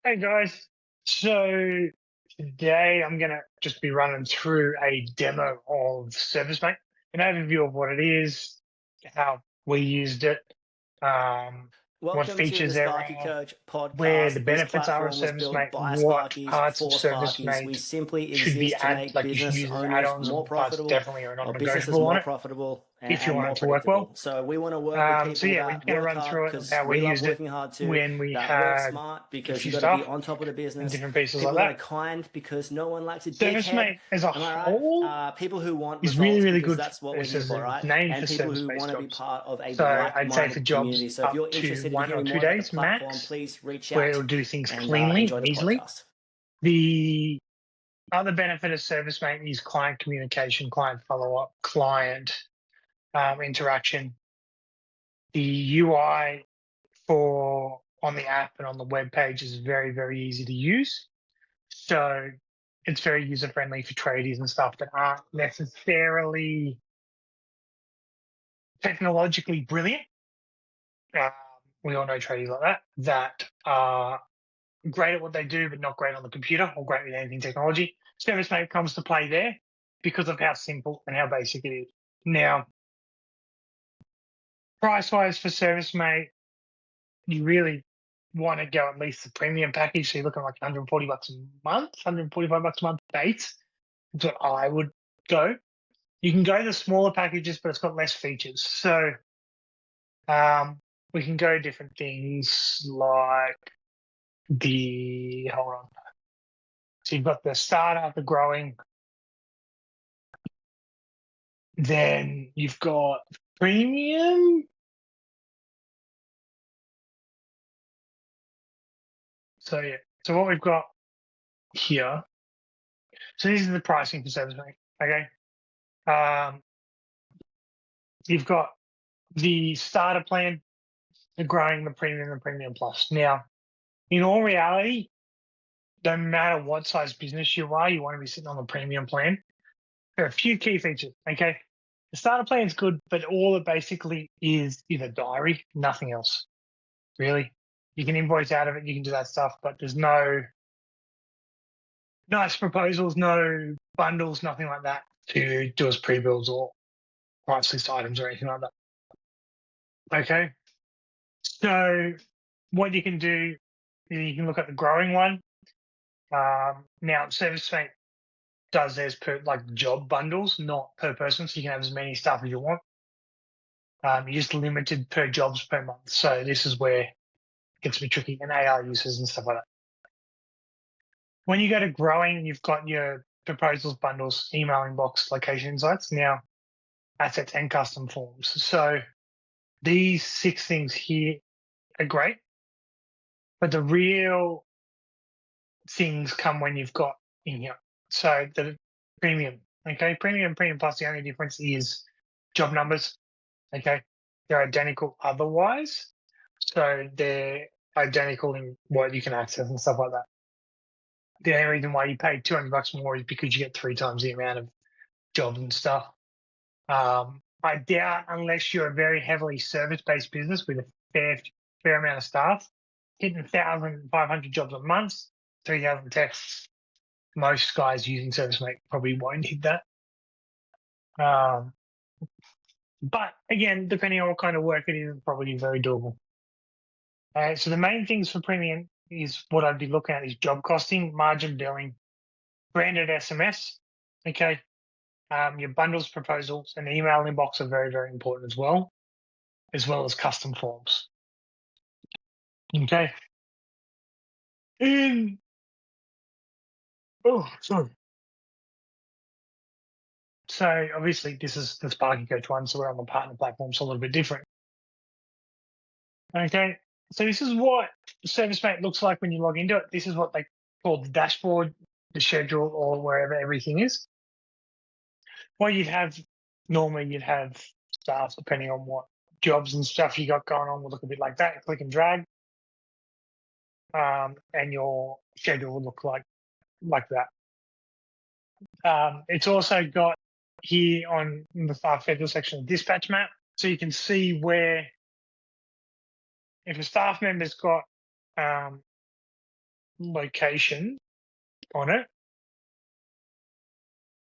Hey guys, so today I'm gonna just be running through a demo of ServiceMate, an overview of what it is, how we used it, um, what Welcome to the features there Sparky are, Coach where the podcast. This benefits are of platform was built ServiceMate, by what Sparkies parts of for Sparkies. We ServiceMate simply should be exist to add, make like you should business use as owners add-ons, and more what parts profitable definitely are not or businesses negotiable on more it profitable if you and want more it to work well. predictable. So we want to work with So people yeah, we're that just gonna work run hard through it of because how we we love used it working hard too, when we that work had smart a because you few got to be staff on top of the and business, different pieces like people that that. are kind because no one likes a dickhead. ServiceMate as a Am I right? whole People who want is really, results really because good. that's what we're This here is for, it's right? named for And people who service-based want to be jobs. part of a So I'd say for like-minded jobs community. So if up you're to interested in 1 or hearing 2 more about the days platform, max, please reach where out it'll do things and cleanly enjoy and the easily. podcast. The other benefit of ServiceMate is client communication, client follow-up, client interaction. The UI for on the app and on the web page is very, very easy to use. So it's very user-friendly for tradies and stuff that aren't necessarily technologically brilliant. Um, we all know tradies like that are great at what they do, but not great on the computer or great with anything technology. ServiceMate comes to play there because of how simple and how basic it is. Now, price-wise for ServiceMate, you really want to go at least the premium package. So you're looking like $140 a month, $145 a month base. That's what I would go. You can go the smaller packages, but it's got less features. So we can go different things like hold on. So you've got the startup, the growing, then you've got premium. So yeah, so what we've got here. So this is the pricing for ServiceMate. Okay. Um, you've got the starter plan, the growing, the premium plus. Now, in all reality, no matter what size business you are, you want to be sitting on the premium plan. There are a few key features. Okay. The starter plan is good, but all it basically is a diary, nothing else, really. You can invoice out of it, you can do that stuff, but there's no nice proposals, no bundles, nothing like that to do as pre-builds or price list items or anything like that. Okay. So what you can do is you can look at the growing one. Now, ServiceMate does theirs per like job bundles, not per person, so you can have as many stuff as you want. You're just limited per jobs per month. So this is where it gets a bit tricky, and AR uses and stuff like that. When you go to growing, you've got your proposals, bundles, email inbox, location insights, now assets and custom forms. So these 6 things here are great, but the real things come when you've got in here. So the premium, okay, premium, premium plus, the only difference is job numbers, okay? They're identical otherwise. So they're identical in what you can access and stuff like that. The only reason why you pay $200 more is because you get 3 times the amount of jobs and stuff. I doubt, unless you're a very heavily service-based business with a fair amount of staff, hitting 1,500 jobs a month, 3,000 texts, most guys using ServiceMate probably won't hit that. But again, depending on what kind of work it is, it's probably very doable. So the main things for premium is what I'd be looking at is job costing, margin billing, branded SMS. Okay. Your bundles, proposals, and email inbox are very, very important as well as custom forms. Okay. Sorry. So obviously this is the Sparky Coach one, so we're on the partner platform, so a little bit different. Okay. So this is what ServiceMate looks like when you log into it. This is what they call the dashboard, the schedule, or wherever everything is. What you'd have normally, you'd have staff depending on what jobs and stuff you got going on will look a bit like that. Click and drag, and your schedule will look like that. It's also got here on the far federal section of dispatch map, so you can see where if a staff member's got location on it,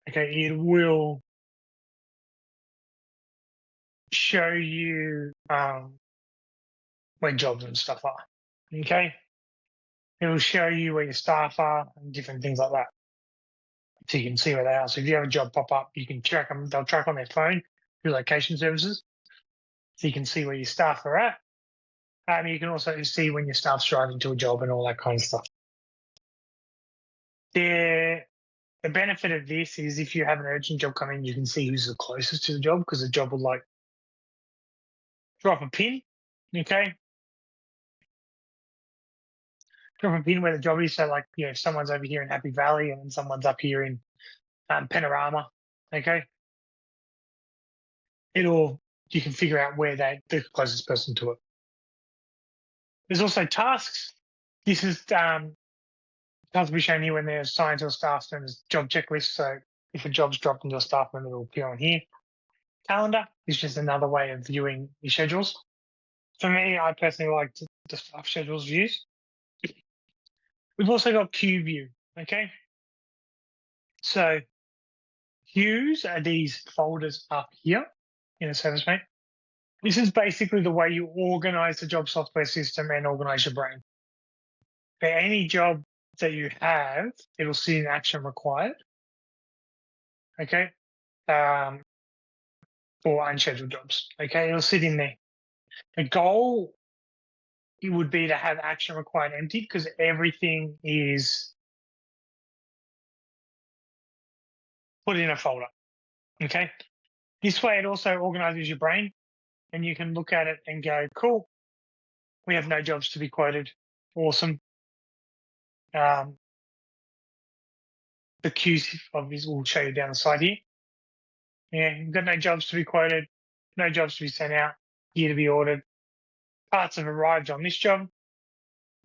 okay, it will show you where jobs and stuff are. Okay, it will show you where your staff are and different things like that, so you can see where they are. So if you have a job pop up, you can track them. They'll track on their phone through location services, so you can see where your staff are at. You can also see when your staff's driving to a job and all that kind of stuff. The benefit of this is if you have an urgent job come in, you can see who's the closest to the job, because the job will like drop a pin, okay? Drop a pin where the job is. So like, if someone's over here in Happy Valley and someone's up here in Panorama, okay? You can figure out where the closest person to it. There's also tasks. This is tasks will be shown here when they're assigned to a staff member. There's job checklist. So if a job's dropped into a staff member, it will appear on here. Calendar is just another way of viewing your schedules. For me, I personally like the staff schedules views. We've also got queue view, okay? So queues are these folders up here in a ServiceMate. This is basically the way you organize the job software system and organize your brain. For any job that you have, it'll see an action required, okay? For unscheduled jobs, okay? It'll sit in there. The goal, it would be to have action required emptied, because everything is put in a folder, okay? This way it also organizes your brain, and you can look at it and go, cool, we have no jobs to be quoted. Awesome. The queues obviously will show you down the side here. Yeah, you've got no jobs to be quoted, no jobs to be sent out, here to be ordered. Parts have arrived on this job.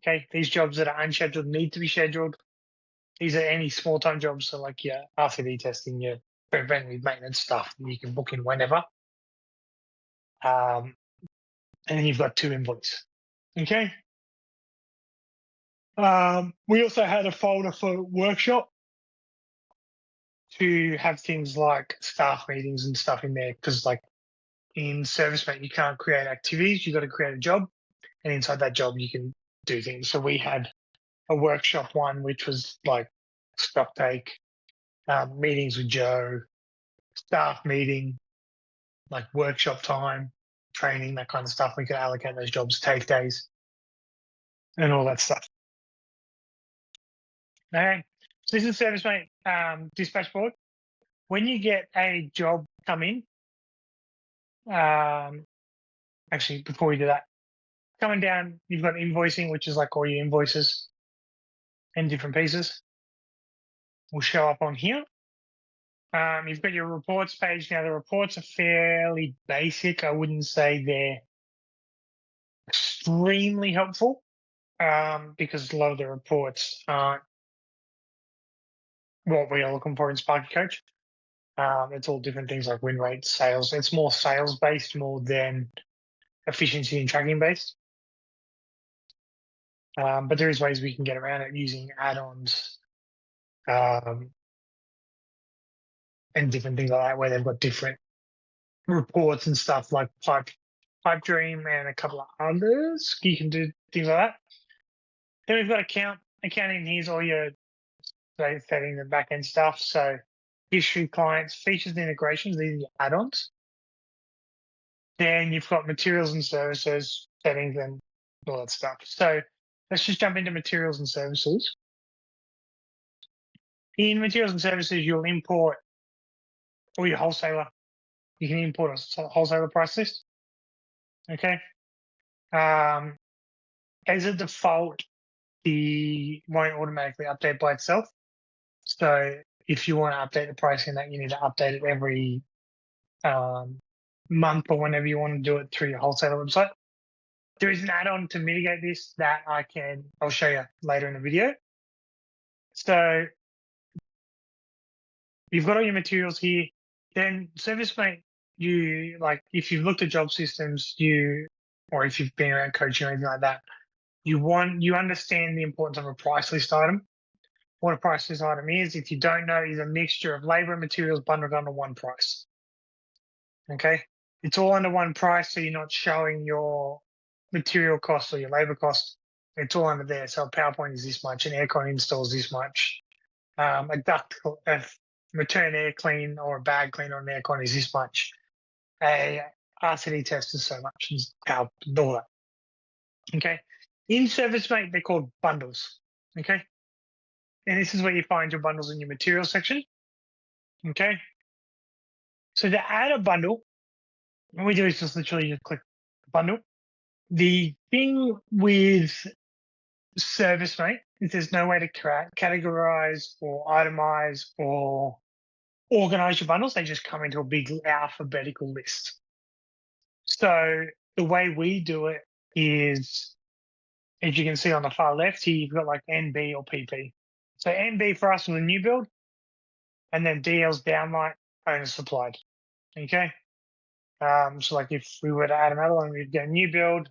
Okay, these jobs that are unscheduled need to be scheduled. These are any small-time jobs, so like your RCD testing, your preventative maintenance stuff that you can book in whenever. And then you've got 2 invoices. Okay. We also had a folder for workshop to have things like staff meetings and stuff in there, because like in ServiceMate, you can't create activities. You've got to create a job, and inside that job, you can do things. So we had a workshop one, which was like stock take, meetings with Joe, staff meeting, like workshop time, training, that kind of stuff. We could allocate those jobs, take days, and all that stuff. Okay, so this is ServiceMate dispatch board. When you get a job come in, actually, before we do that, coming down, you've got invoicing, which is like all your invoices and different pieces will show up on here. You've got your reports page. Now, the reports are fairly basic. I wouldn't say they're extremely helpful, because a lot of the reports aren't what we are looking for in Sparky Coach. It's all different things like win rate, sales. It's more sales based more than efficiency and tracking based. But there is ways we can get around it using add-ons and different things like that, where they've got different reports and stuff like Pipe Dream and a couple of others. You can do things like that. Then we've got accounting. Here's all your setting the back end stuff. So history, clients, features and integrations. These are your add-ons. Then you've got materials and services, settings and all that stuff. So let's just jump into materials and services. In materials and services, you'll import all your wholesaler. You can import a wholesaler price list. Okay. As a default, the won't automatically update by itself. So if you want to update the pricing, that you need to update it every month or whenever you want to do it through your wholesaler website. There is an add-on to mitigate this that I'll show you later in the video. So you've got all your materials here. Then ServiceMate, if you've looked at job systems, or if you've been around coaching or anything like that, you understand the importance of a price list item. What a price list item is, if you don't know, is a mixture of labor and materials bundled under one price. Okay, it's all under one price, so you're not showing your material costs or your labor costs. It's all under there. So a PowerPoint is this much, an aircon install is this much, a return air clean or a bag clean on an aircon is this much, a RCD test is so much, and all that. Okay, in ServiceMate they're called bundles. Okay, and this is where you find your bundles in your materials section. Okay, so to add a bundle, what we do is just literally just click bundle. The thing with ServiceMate is there's no way to categorize or itemize or organize your bundles. They just come into a big alphabetical list. So the way we do it is, as you can see on the far left here, you've got like NB or PP. So NB for us was a new build, and then DL's downlight, owner supplied. Okay. So like if we were to add another one, we'd go new build,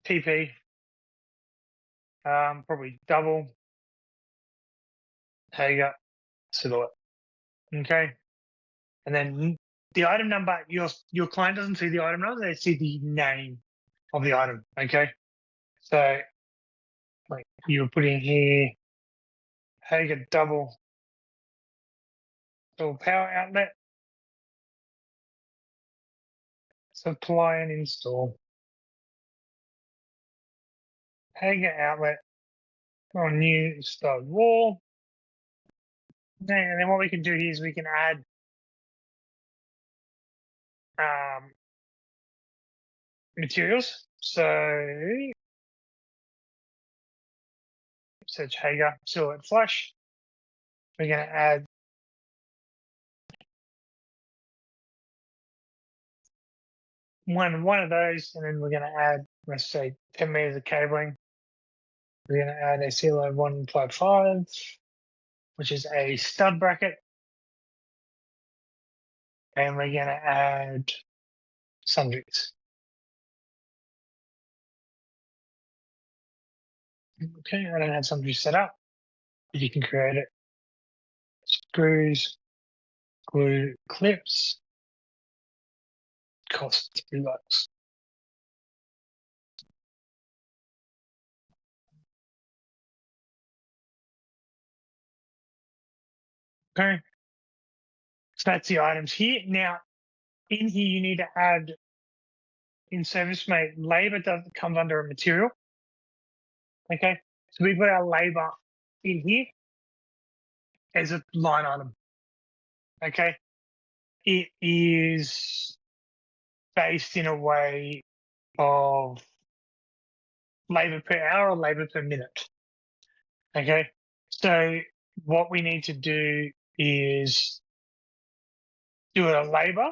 PP, probably double, Hager, silhouette. Okay. And then the item number, your client doesn't see the item number, they see the name of the item. Okay. So like you were putting here, Hager double power outlet, supply and install. Hager outlet on new stud wall. And then what we can do here is we can add materials. So search Hager silhouette flush. We're going to add one of those, and then we're going to add, let's say, 10 meters of cabling. We're going to add a CLO 155, which is a stud bracket. And we're going to add sundries. Okay, I don't have sundries set up, but you can create it. Screws, glue, clips, cost $3. Okay, so that's the items here. Now, in here, you need to add in ServiceMate, labor doesn't come under a material. Okay, so we put our labor in here as a line item. Okay, it is based in a way of labor per hour or labor per minute. Okay, so what we need to do is do it on labor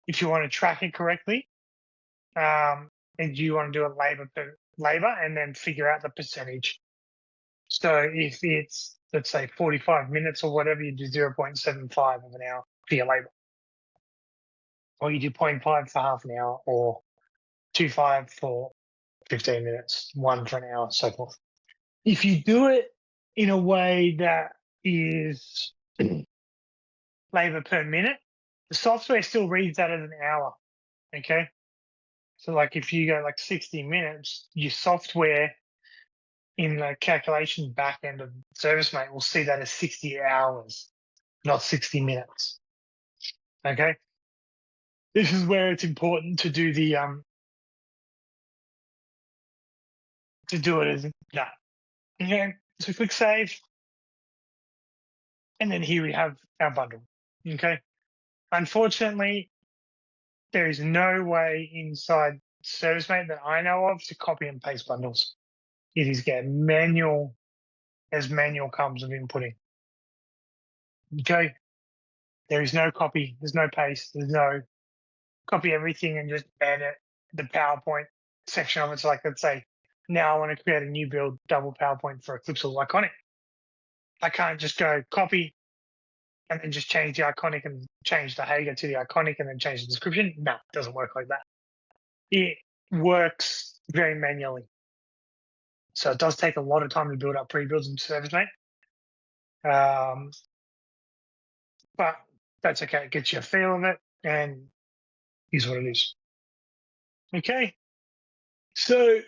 if you want to track it correctly, and you want to do a labor per labor and then figure out the percentage. So if it's, let's say, 45 minutes or whatever, you do 0.75 of an hour for your labor, or you do 0.5 for half an hour, or 2.5 for 15 minutes, 1 for an hour, so forth. If you do it in a way that is labor per minute, the software still reads that as an hour. Okay, so like if you go like 60 minutes, your software in the calculation back end of ServiceMate will see that as 60 hours, not 60 minutes. Okay, this is where it's important to do the to do it as that. Okay, so click save, and then here we have our bundle. Okay, unfortunately, there is no way inside ServiceMate that I know of to copy and paste bundles. It is get manual as manual comes of inputting. Okay, there is no copy, there's no paste, there's no copy everything and just add it, the PowerPoint section of it. So like, let's say now I want to create a new build double PowerPoint for Eclipse or Iconic. I can't just go copy and then just change the Iconic and change the Hager to the Iconic and then change the description. No, it doesn't work like that. It works very manually. So it does take a lot of time to build up pre-builds in ServiceMate. But that's okay. It gets you a feel of it, and here's what it is. Okay. So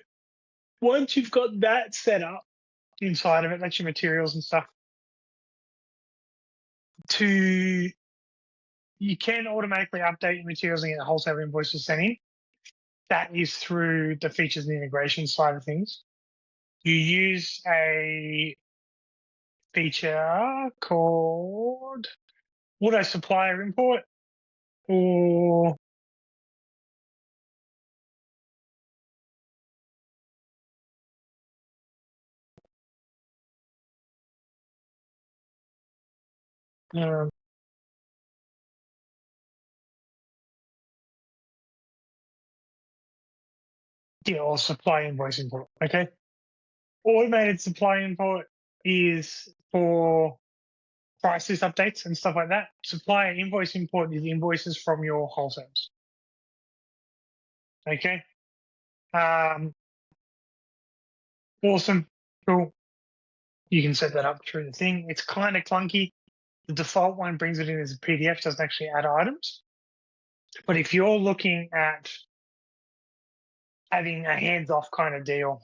once you've got that set up inside of it, that's your materials and stuff. You can automatically update your materials and get the wholesale invoices sent in. That is through the features and integration side of things. You use a feature called auto supplier import, or or supply invoice import. Okay. Automated supply import is for price list updates and stuff like that. Supplier invoice import is invoices from your wholesalers. Okay. Awesome. Cool. You can set that up through the thing. It's kind of clunky. The default one brings it in as a PDF, doesn't actually add items. But if you're looking at having a hands-off kind of deal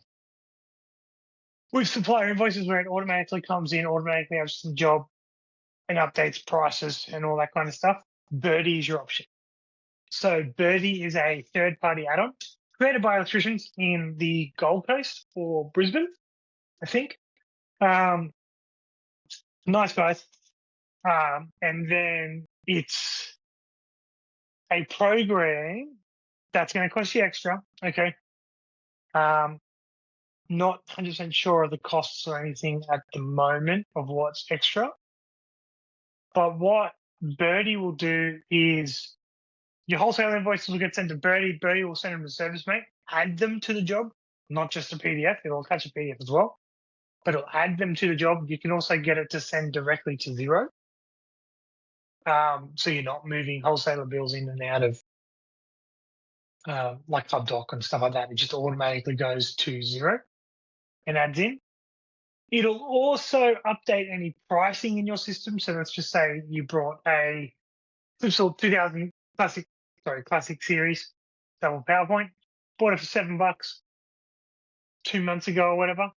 with supplier invoices where it automatically comes in, automatically has the job and updates prices and all that kind of stuff, Birdie is your option. So Birdie is a third-party add-on created by electricians in the Gold Coast or Brisbane, I think. Nice guys. And then it's a program that's going to cost you extra. Okay. Not 100% sure of the costs or anything at the moment of what's extra. But what Birdie will do is your wholesale invoices will get sent to Birdie. Birdie will send them to ServiceMate, add them to the job, not just a PDF. It'll attach a PDF as well, but it'll add them to the job. You can also get it to send directly to Xero. So you're not moving wholesaler bills in and out of like HubDoc and stuff like that. It just automatically goes to Xero and adds in. It'll also update any pricing in your system. So let's just say you brought a Flipsol 2000 classic series double PowerPoint, bought it for $7 2 months ago or whatever.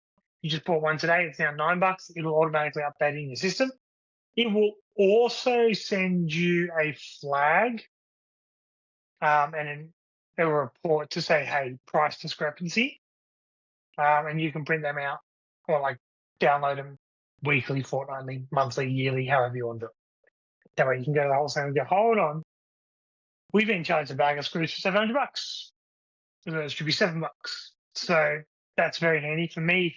You just bought one today, it's now $9. It'll automatically update in your system. It will also send you a flag and a report to say, hey, price discrepancy. And you can print them out or like download them weekly, fortnightly, monthly, yearly, however you want to do it. That way you can go to the wholesale and go, hold on, we've been charged a bag of screws for $700. So it should be $7. So that's very handy. For me,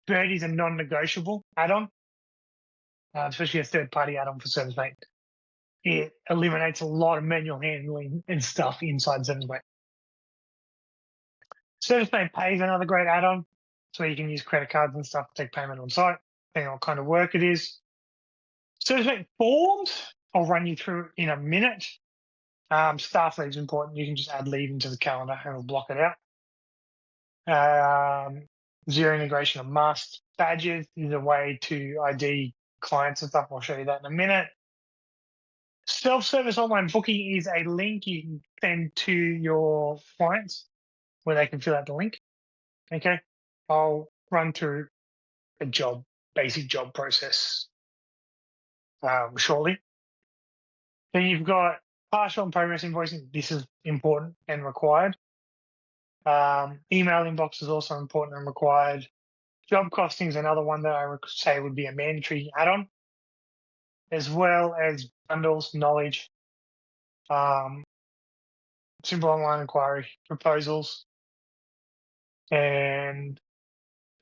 Birdie's a non-negotiable add-on, especially a third-party add-on for ServiceMate. It eliminates a lot of manual handling and stuff inside ServiceMate. ServiceMate Pay is another great add-on. So you can use credit cards and stuff to take payment on site, depending on what kind of work it is. ServiceMate Forms, I'll run you through in a minute. Staff leave is important. You can just add leave into the calendar and it'll block it out. Xero integration of must. Badges is a way to ID clients and stuff. I'll show you that in a minute. Self-service online booking is a link you can send to your clients where they can fill out the link. Okay. I'll run through a basic job process shortly. Then you've got partial and progress invoicing. This is important and required. Email inbox is also important and required. Job costing is another one that I would say would be a mandatory add-on, as well as bundles, knowledge, simple online inquiry, proposals, and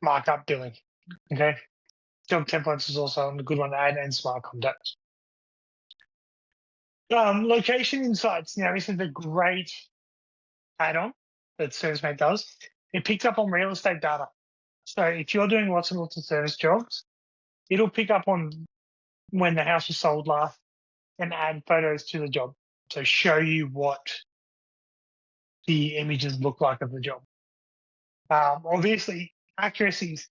markup billing. Okay. Job templates is also a good one to add, and smart contacts. Location insights. Now, this is a great add-on that ServiceMate does. It picks up on real estate data. So if you're doing lots and lots of service jobs, it'll pick up on when the house was sold last and add photos to the job. So show you what the images look like of the job. Obviously, accuracy is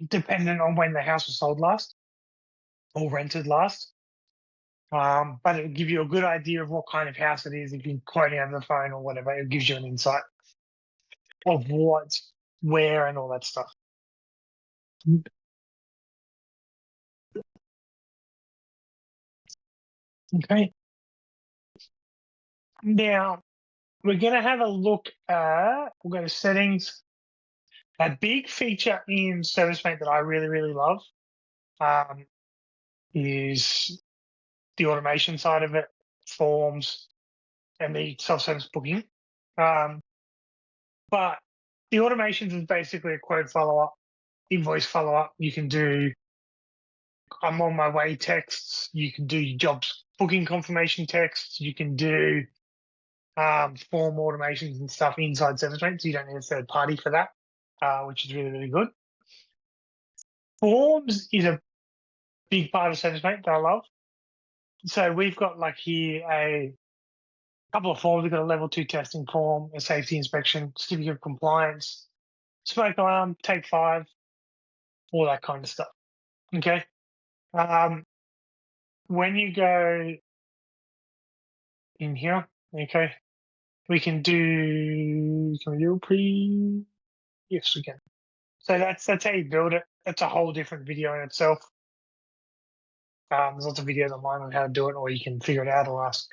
dependent on when the house was sold last or rented last. But it will give you a good idea of what kind of house it is if you're quoting over the phone or whatever. It gives you an insight of what's where and all that stuff. Okay. Now, we're going to have a look at, we'll go to settings. A big feature in ServiceMate that I really, really love is the automation side of it, forms, and the self-service booking. But the automations is basically a quote follow-up, invoice follow-up. You can do I'm on my way texts. You can do your jobs booking confirmation texts. You can do form automations and stuff inside ServiceMate, so you don't need a third party for that, which is really, really good. Forms is a big part of ServiceMate that I love. So we've got like here a couple of forms. We've got a level 2 testing form, a safety inspection, certificate of compliance, smoke alarm, take 5, all that kind of stuff. Okay. When you go in here, okay, can we do pre? Yes, we can. So that's how you build it. That's a whole different video in itself. There's lots of videos online on how to do it, or you can figure it out or ask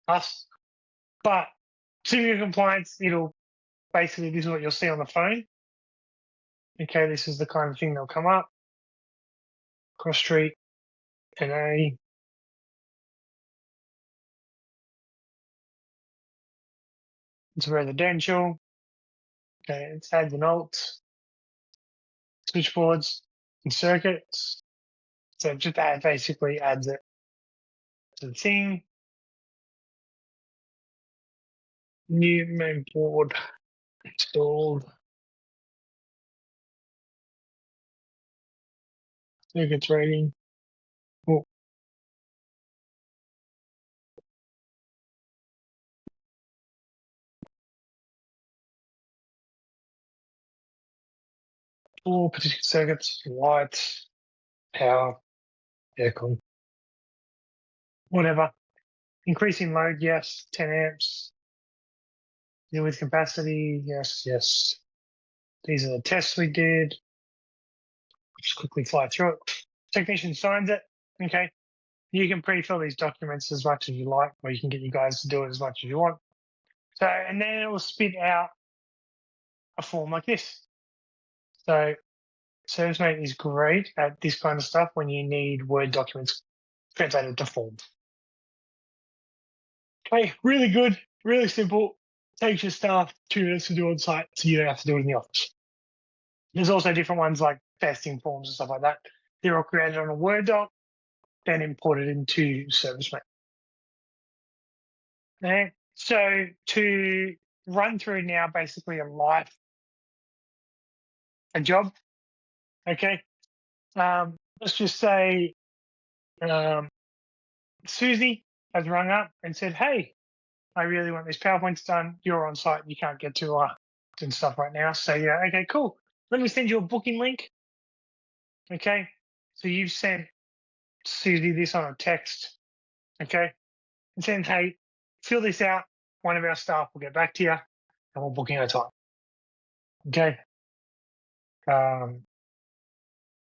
us. But certificate of compliance, it'll basically, this is what you'll see on the phone. Okay, this is the kind of thing that'll come up. Cross street, NA. It's residential. Okay, it's adds and alts, switchboards, and circuits. So just that basically adds it to the thing. New main board installed. Circuits rating. Oh. All particular circuits, lights, power, aircon, whatever. Increasing load, yes. 10 amps. Deal with capacity, yes, yes. These are the tests we did. Just quickly fly through it. Technician signs it. Okay. You can pre-fill these documents as much as you like, or you can get you guys to do it as much as you want. So, and then it will spit out a form like this. So, ServiceMate is great at this kind of stuff when you need Word documents translated to forms. Okay, really good, really simple. Takes your staff 2 minutes to do on site, so you don't have to do it in the office. There's also different ones like testing forms and stuff like that. They're all created on a Word doc, then imported into ServiceMate. Okay, so to run through now basically a job, okay? Let's just say Susie has rung up and said, hey, I really want these PowerPoints done. You're on site. You can't get to and stuff right now. So, yeah, okay, cool. Let me send you a booking link. Okay. So you've sent Susie this on a text. Okay. And saying, hey, fill this out. One of our staff will get back to you and we'll book in a time. Okay.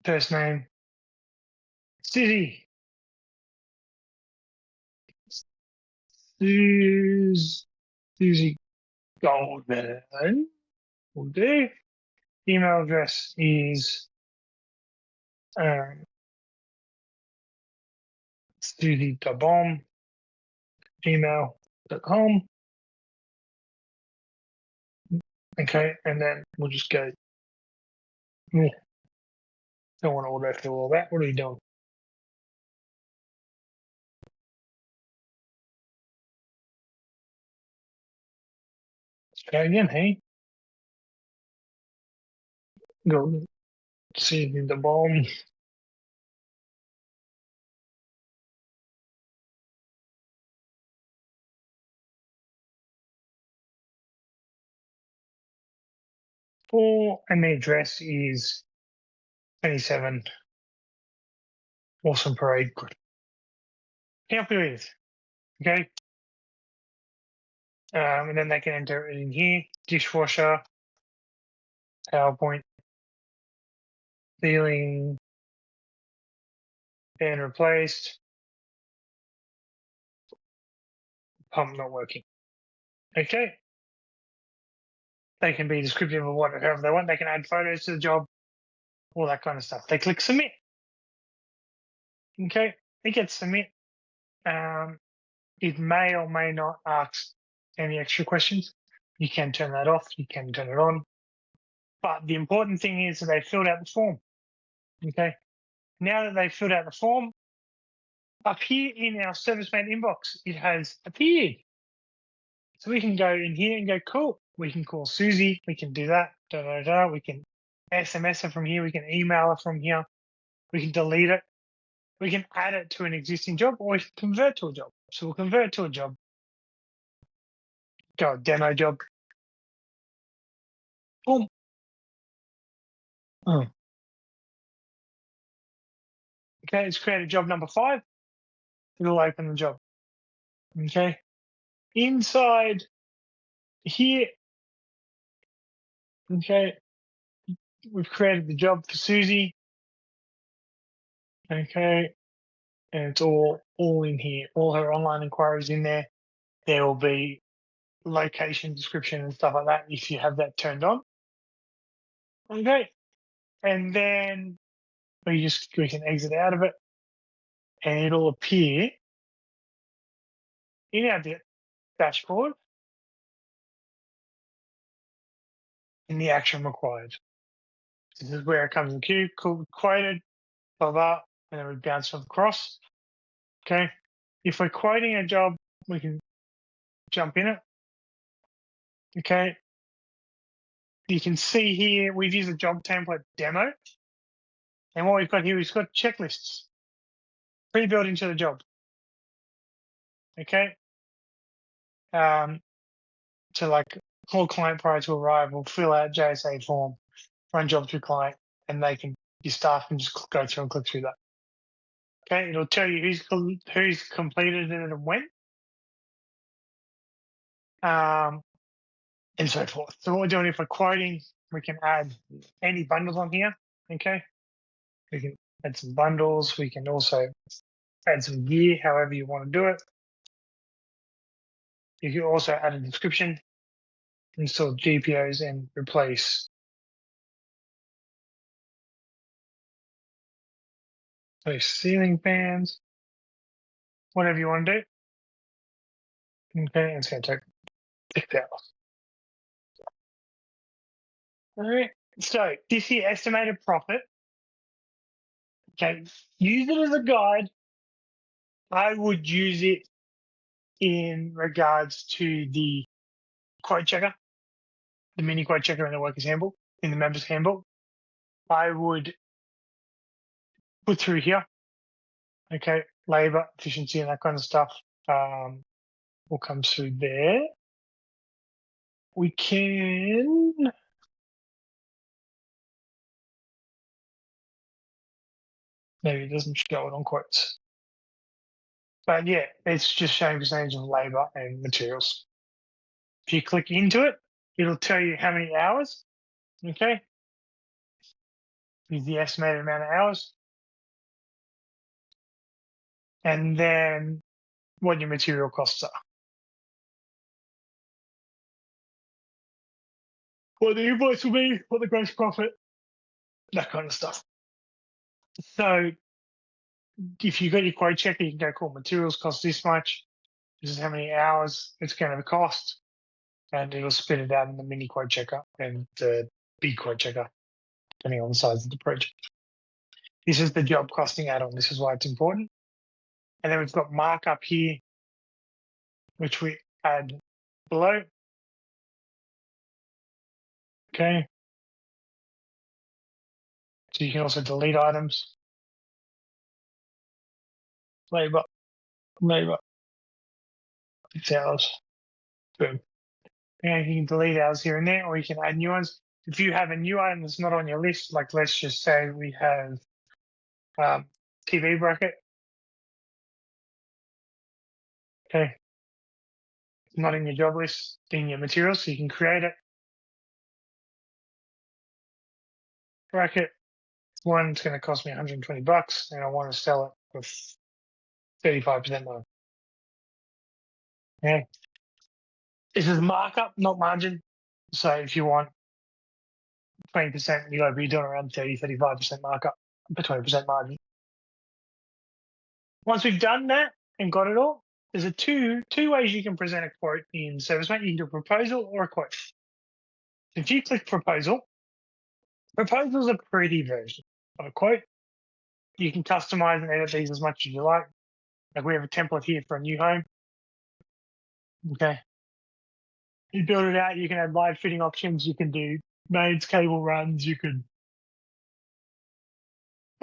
First name, Susie. Susie Goldman will do. Email address is Susie.bomb, gmail.com. Okay, and then we'll just go. Don't want to auto fill all that. What are you doing? Let's try again, hey? Go see the bomb. and the address is 27 Awesome Parade. Good. Happy with, okay? And then they can enter it in here, dishwasher, PowerPoint, ceiling, fan replaced, pump not working. Okay. They can be descriptive of whatever they want. They can add photos to the job, all that kind of stuff. They click submit. Okay. It gets submit. It may or may not ask any extra questions. You can turn that off. You can turn it on. But the important thing is that they filled out the form. Okay. Now that they've filled out the form, up here in our ServiceMate inbox, it has appeared. So we can go in here and go, cool. We can call Susie. We can do that. We can SMS her from here. We can email her from here. We can delete it. We can add it to an existing job, or we can convert to a job. So we'll convert to a job. Go demo job. Boom. Okay, let's create a job number 5. It'll open the job. Okay. Inside here, okay, we've created the job for Susie. Okay. And it's all in here. All her online inquiries in there. There will be location description and stuff like that if you have that turned on. Okay. And then we can exit out of it and it'll appear in our dashboard in the action required. This is where it comes in queue, quoted, blah, blah, and then we bounce across. Okay. If we're quoting a job, we can jump in it. Okay. You can see here, we've used a job template demo. And what we've got here, we've got checklists pre-built into the job. Okay. So like call client prior to arrival, fill out JSA form, run job through client, and your staff can just go through and click through that. Okay. It'll tell you who's completed it and when. And so forth. So what we're doing, if we're quoting, we can add any bundles on here. Okay. We can add some bundles. We can also add some gear, however you want to do it. You can also add a description, install GPOs, and replace those ceiling fans, whatever you want to do. Okay, it's going to take 6 hours. All right. So this here, estimated profit. Okay, use it as a guide. I would use it in regards to the quote checker, the mini quote checker in the workers handbook, in the members handbook. I would put through here, okay, labor, efficiency, and that kind of stuff will come through there. We can maybe it doesn't show it on quotes. But yeah, it's just showing percentage of labor and materials. If you click into it, it'll tell you how many hours, okay? Is the estimated amount of hours. And then what your material costs are. What the invoice will be, what the gross profit, that kind of stuff. So if you got your quote checker, you can go, cool, materials cost this much. This is how many hours it's going to cost. And it'll spit it out in the mini quote checker and the big quote checker, depending on the size of the project. This is the job costing add-on. This is why it's important. And then we've got markup here, which we add below. Okay. So you can also delete items. Labor. 6 hours. Boom. And you can delete hours here and there, or you can add new ones. if you have a new item that's not on your list, like let's just say we have TV bracket. Okay. It's not in your job list, in your materials, so you can create it. Bracket. One's going to cost me $120 and I want to sell it for 35% more. Okay. This is markup, not margin. So if you want 20%, you got to be doing around 35% markup for 20% margin. Once we've done that and got it all, there's two ways you can present a quote in ServiceMate. You can do a proposal or a quote. If you click proposal, proposal's a pretty version of a quote. You can customize and edit these as much as you like. Like we have a template here for a new home. Okay. You build it out, you can add live fitting options, you can do mains, cable runs, you can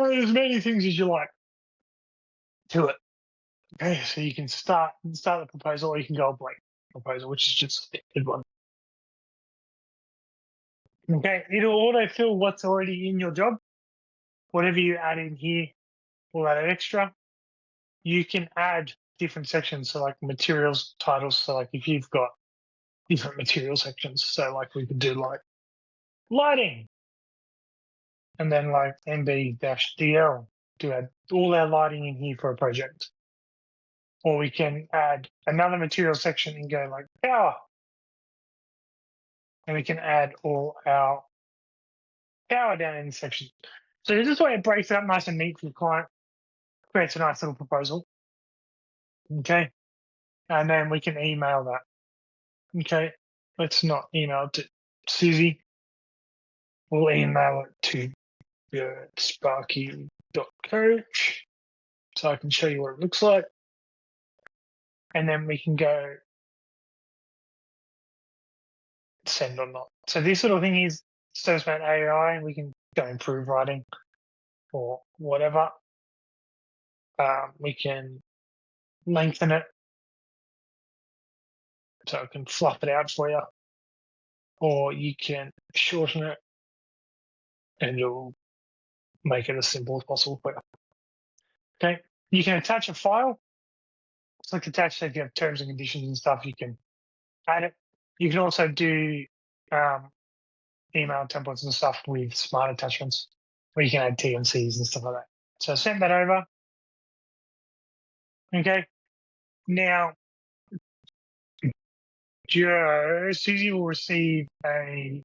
as many things as you like to it. Okay, so you can start the proposal or you can go a blank proposal, which is just a good one. Okay, it'll autofill what's already in your job. Whatever you add in here will add an extra. You can add different sections, so like materials titles. So like if you've got different material sections, so like we could do like lighting, and then like MB-DL to add all our lighting in here for a project. Or we can add another material section and go like power. And we can add all our power down in this section. So this is why it breaks it up nice and neat for the client, creates a nice little proposal. Okay. And then we can email that. Okay. Let's not email it to Susie. We'll email it to Sparky.Coach so I can show you what it looks like. And then we can go send or not. So this sort of thing is ServiceMate AI, and we can go improve writing or whatever. We can lengthen it so I can fluff it out for you, or you can shorten it and it'll make it as simple as possible for you. Okay, you can attach a file. Click attach, so if you have terms and conditions and stuff, you can add it. You can also do email templates and stuff with smart attachments, where you can add TMCs and stuff like that. So send that over. Okay. Now, Susie will receive a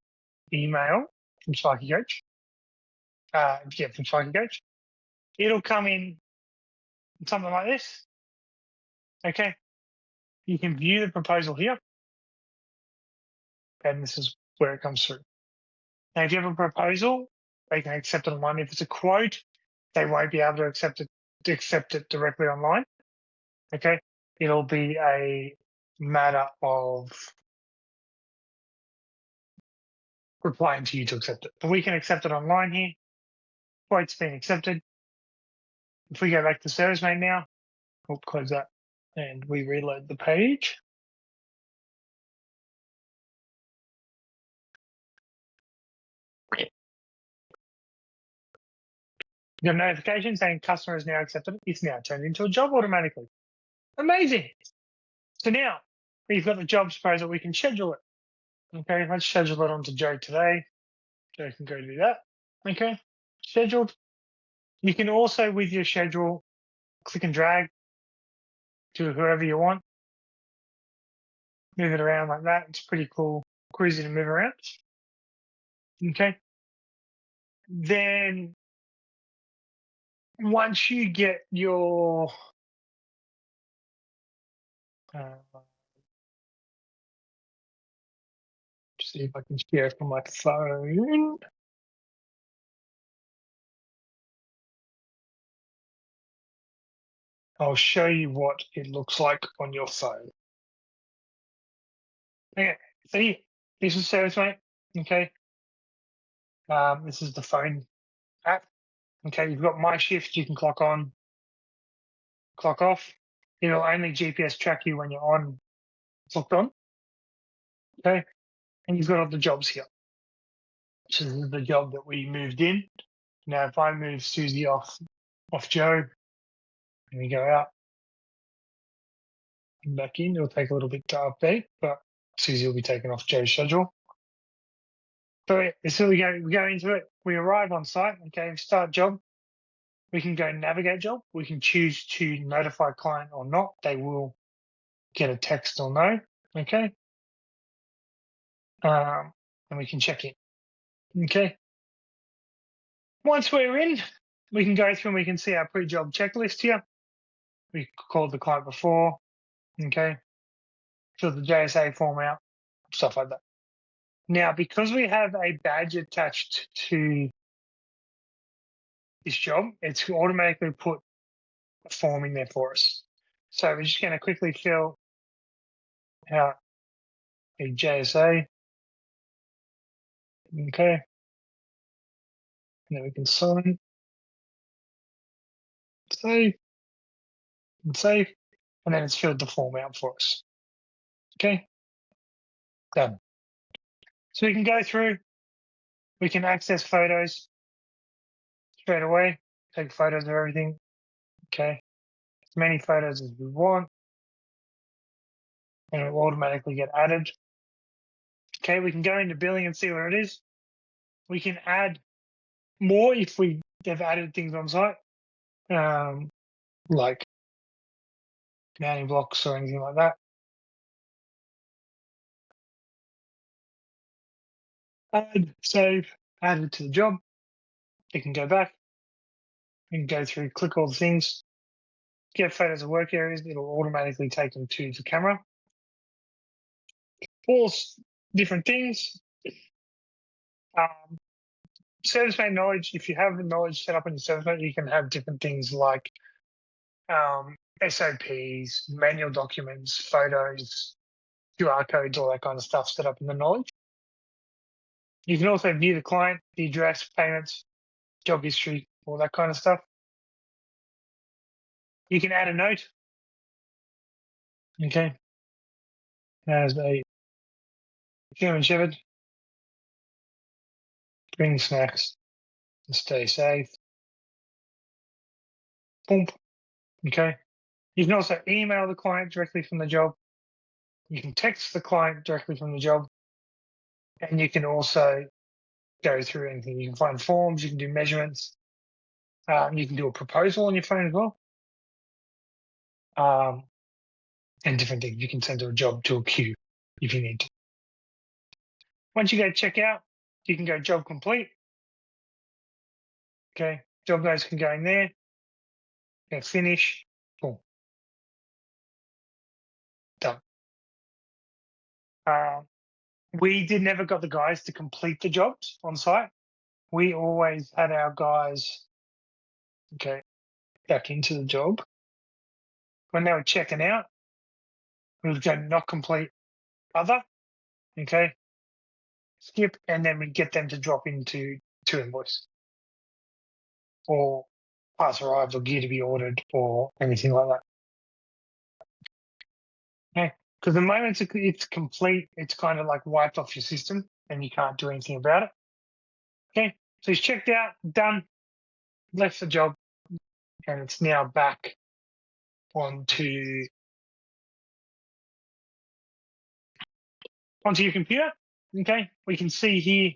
email from Sparky Coach. From Sparky Coach. It'll come in something like this. Okay. You can view the proposal here. And this is where it comes through. Now, if you have a proposal, they can accept it online. If it's a quote, they won't be able to accept it directly online. Okay. It'll be a matter of replying to you to accept it. But we can accept it online here. Quote's been accepted. If we go back to ServiceMate now, we'll close that and we reload the page. You got a notification saying customer has now accepted it. It's now turned into a job automatically. Amazing. So now we've got the jobs proposal, we can schedule it. Okay, let's schedule it onto Joe today. Joe can go do that. Okay, scheduled. You can also, with your schedule, click and drag to whoever you want. Move it around like that. It's pretty cool, easy to move around. Okay. Then once you get your see if I can share it from my phone. I'll show you what it looks like on your phone. Okay, see, this is ServiceMate. Okay, this is the phone app. Okay, you've got My Shift. You can clock on, clock off. It'll only GPS track you when you're on, clocked on. Okay, and you've got all the jobs here. So this is the job that we moved in. Now, if I move Susie off Joe, and we go out and back in, it'll take a little bit to update, but Susie will be taken off Joe's schedule. So we go into it. We arrive on site. Okay, we start job. We can go navigate job. We can choose to notify client or not. They will get a text or no. Okay. And we can check in. Okay. Once we're in, we can go through and we can see our pre-job checklist here. We called the client before. Okay. Fill the JSA form out, stuff like that. Now, because we have a badge attached to this job, it's automatically put a form in there for us. So we're just going to quickly fill out a JSA. Okay. And then we can sign, save, and save. And then it's filled the form out for us. Okay. Done. So we can go through, we can access photos straight away, take photos of everything. Okay. As many photos as we want. And it will automatically get added. Okay, we can go into billing and see where it is. We can add more if we have added things on site, like mounting blocks or anything like that. Add, save, added to the job. You can go back. You can go through, click all the things, get photos of work areas. It'll automatically take them to the camera. All different things. ServiceMate knowledge, if you have the knowledge set up in your ServiceMate, you can have different things like SOPs, manual documents, photos, QR codes, all that kind of stuff set up in the knowledge. You can also view the client, the address, payments, job history, all that kind of stuff. You can add a note. Okay. As a German Shepherd, bring snacks and stay safe. Boom. Okay. You can also email the client directly from the job. You can text the client directly from the job. And you can also go through anything. You can find forms, you can do measurements. You can do a proposal on your phone as well. And different things. You can send a job to a queue if you need to. Once you go check out, you can go job complete. Okay, job notes can go in there. Okay, finish. Boom. Done. We never got the guys to complete the jobs on site. We always had our guys, okay, back into the job. When they were checking out, we would go not complete other, okay, skip, and then we'd get them to drop into to invoice or pass arrived or gear to be ordered or anything like that. Okay, because the moment it's complete, it's kind of like wiped off your system and you can't do anything about it. Okay, so he's checked out, done, left the job, and it's now back onto your computer. Okay, we can see here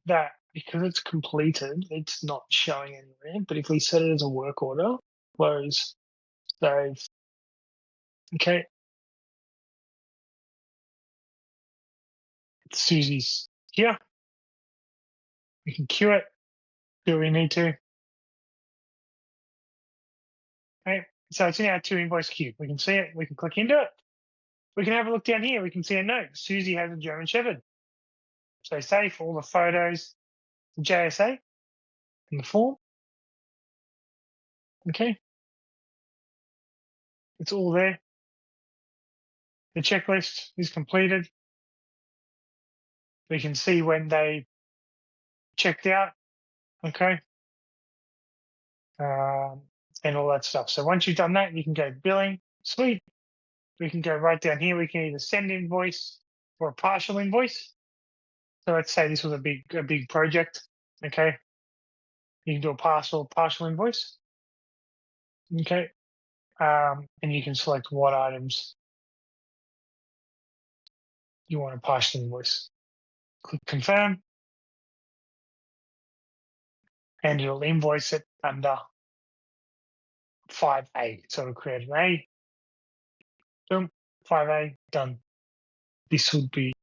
that because it's completed, it's not showing anywhere. But if we set it as a work order, close, save. Okay, Susie's here. We can queue it. Do what we need to. Okay, so it's in our to invoice queue. We can see it. We can click into it. We can have a look down here. We can see a note. Susie has a German Shepherd. So safe, all the photos, the JSA, and the form. Okay. It's all there. The checklist is completed. We can see when they checked out. Okay. And all that stuff. So once you've done that, you can go billing. Sweet. We can go right down here. We can either send invoice or a partial invoice. So let's say this was a big project. Okay, you can do a partial invoice. Okay, and you can select what items you want to partially invoice. Click confirm, and it'll invoice it under 5A. So it'll create an A. Boom, 5A, done. This would be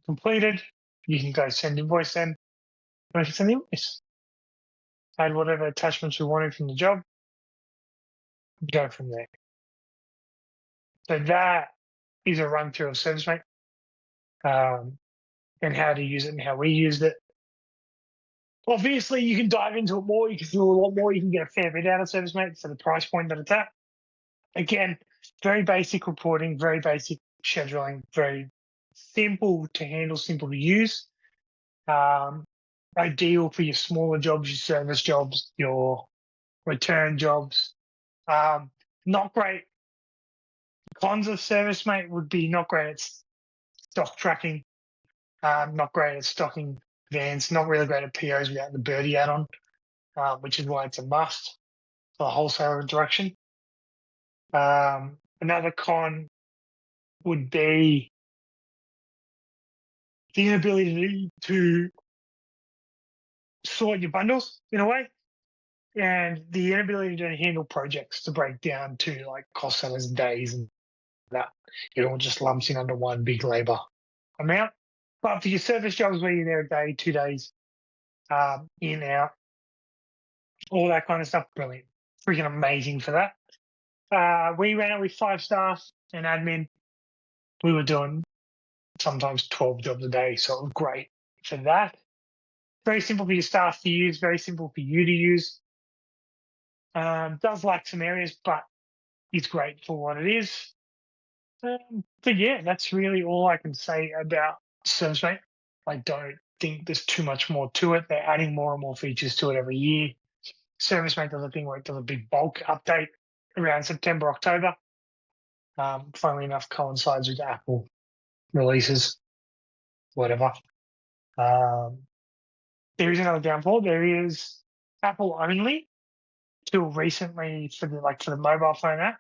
completed. You can go send invoice then. And send the invoice. Add whatever attachments you wanted from the job. Go from there. So that is a run through of ServiceMate, and how to use it and how we used it. Obviously, you can dive into it more. You can do a lot more. You can get a fair bit out of ServiceMate for the price point that it's at. Again, very basic reporting, very basic scheduling, very simple to handle, simple to use. Ideal for your smaller jobs, your service jobs, your return jobs. Not great. Cons of ServiceMate would be not great at stock tracking, not great at stocking vans, not really great at POs without the Birdie add-on, which is why it's a must for the wholesaler interaction. Another con would be the inability to sort your bundles in a way, and the inability to handle projects to break down to like cost centers and days and that. It all just lumps in under one big labor amount. But for your service jobs where you're there a day, 2 days, in, out, all that kind of stuff, brilliant. Freaking amazing for that. We ran it with 5 staff and admin. We were doing sometimes 12 jobs a day, so it was great for that. Very simple for your staff to use, very simple for you to use. Does lack some areas, but it's great for what it is. But yeah, that's really all I can say about ServiceMate. I don't think there's too much more to it. They're adding more and more features to it every year. ServiceMate does a thing where it does a big bulk update around September, October. Funnily enough, coincides with Apple releases, whatever. There is another downfall. There is Apple only till recently for the mobile phone app.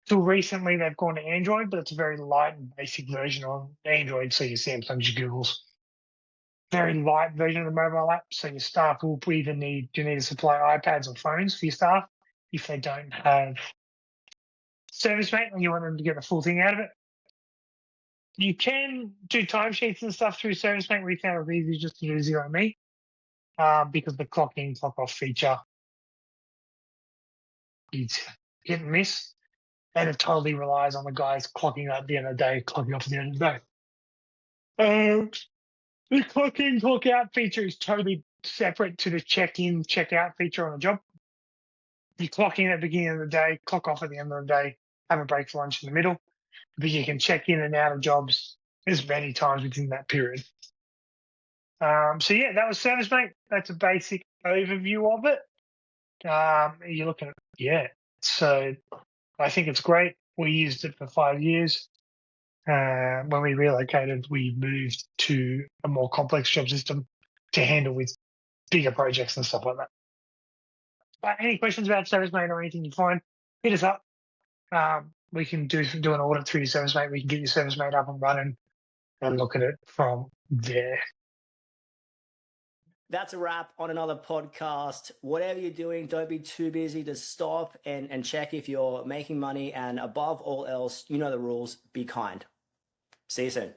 Till recently, they've gone to Android, but it's a very light and basic version on Android. So your Samsungs, your Googles, very light version of the mobile app. So your staff will either need to supply iPads or phones for your staff if they don't have ServiceMate and you want them to get the full thing out of it. You can do timesheets and stuff through ServiceMate. We found it easy just to do Zero Me because the clock in, clock off feature is hit and miss. And it totally relies on the guys clocking out at the end of the day, clocking off at the end of the day. The clock in, clock out feature is totally separate to the check in, check out feature on a job. You clock in at the beginning of the day, clock off at the end of the day, have a break for lunch in the middle. But you can check in and out of jobs as many times within that period. So yeah, that was ServiceMate. That's a basic overview of it. You're looking at, yeah. So I think it's great. We used it for 5 years. When we relocated, we moved to a more complex job system to handle with bigger projects and stuff like that. But any questions about ServiceMate or anything you find, hit us up. We can do an audit through your ServiceMate. We can get your ServiceMate up and running and look at it from there. That's a wrap on another podcast. Whatever you're doing, don't be too busy to stop and check if you're making money. And above all else, you know the rules. Be kind. See you soon.